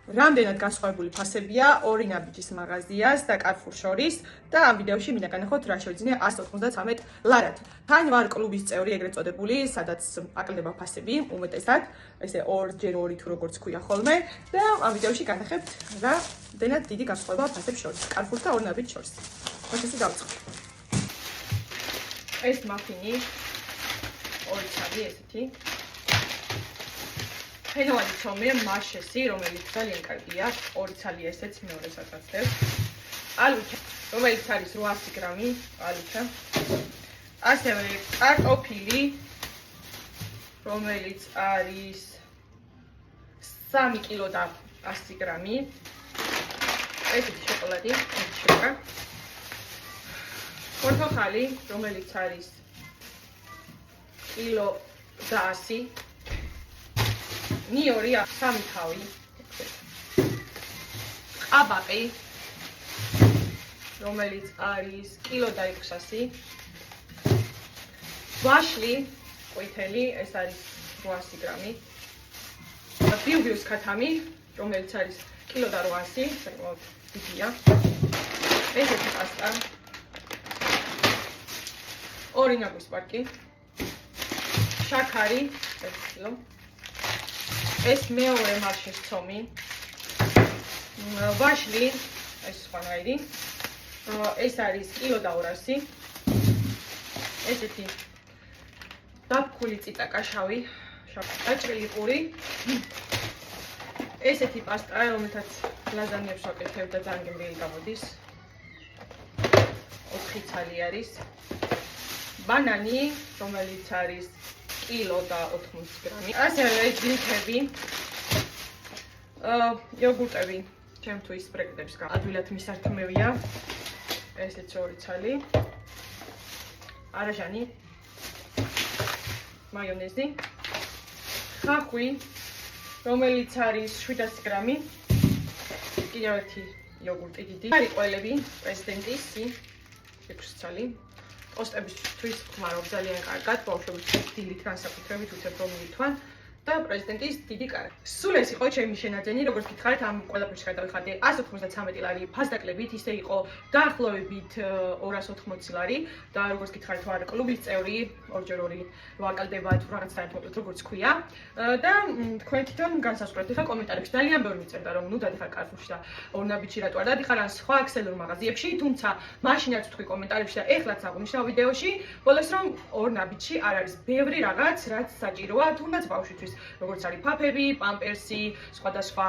რამდენად განსხვავებული ფასებია ორი ნაბიჯის მაღაზიას და Carrefour შორის და ამ ვიდეოში მინდა განახოთ რა შეძინე 193 ლარად. თან ვარ კლუბის წევრი ეგრეთ წოდებული, სადაც აკლდება ფასები უმეტესად, ესე 2x2 თუ როგორც ქვია ხოლმე და ამ ვიდეოში განახებთ რა დენად დიდი განსხვავებაა ფასებს შორის, Carrefour და ორ ნაბიჯს შორის. პროცესი დავიწყოთ. ეს მაფინი ორი ცალი ესეთი ფენოვანი ცომე მაშესი, რომელიც ძალიან კარგია, ორი ცალი ესეც მეორე საწაცდებს. ალუჩა, რომელიც არის 800 გრამი, ალუჩა. ასევე კარტოფილი, რომელიც არის 3 კილო და 100 გრამი. ესეთი შოკოლადი, შოკა. პორტოხალი, რომელიც არის კილო და 100 ნიორი 3 თავი. ყაბაყი, რომელიც არის კილო და 600. ვაშლი, ყვითელი, ეს არის 800 გრამი. ბიუბიუს ქათამი, რომელიც არის კილო და 800, საკმაოდ დიდია. ესეთი პასტა. ორი ნაგვის პარკი. შაქარი, 1 კილო. ეს მეორე მარშეს ცომი. ვაშლი, ეს სხვანაირი. ეს არის კილო და 200. ესეთი დაფქული წიწაკა შავი, დაჭრილი პური. ესეთი პასტა, რომელთაც ლაზანიებს ვაკეთებ და ძალიან გემრიელი გამოდის. 4 ცალი არის. ბანანი, რომელიც არის კილო და 80 გრამი. ასევე ჯლიქები. იოგურტები, ჩემთვის ბრეკეტებს ადვილად მისართმევია. ესეც ორი ცალი. არაჟანი. მაიონეზი. ხახვი, რომელიც არის 700 გრამი. კიდევ ერთი იოგურტი დიდი. ყელები, პრეზიდენტისი, 6 ცალი. ოსტებისთვის ხმარობ ძალიან კარგად, ბავშვების დილით განსაკუთრებით უცებ რომ მითვან და პრეზიდენტის დიდი კარგი. სულ ეს იყო ჩემი შენაძენი, როგორც გითხარით, ამ ყველაფერს გადავიხადე 193 ლარი ფასდაკლებით, ისე იყო დაახლოებით 280 ლარი და როგორც გითხარით, ვარ კლუბის წევრი, 2x2 ვაკალდება თუ რაღაც საერთოდ როგორც ქვია და თქვენ თვითონ განსაზღვრეთ. ხა კომენტარებში ძალიან ბევრი მიწერდა რომ ნუ დადიხარ Carrefour-ში და ორ ნაბიჯში რატო არ დადიხარ ან სხვა ქსელურ მაღაზიებში, თუმცა მაშინაც თქვი კომენტარებში და ეხლაც აღვნიშნავ ვიდეოში, ბოლოს რომ ორ ნაბიჯში არ არის ბევრი რაღაც, რაც საჭიროა, თუნდაც ბავშვისთვის, როგორც არის ფაფები, პამპერსი, სხვადასხვა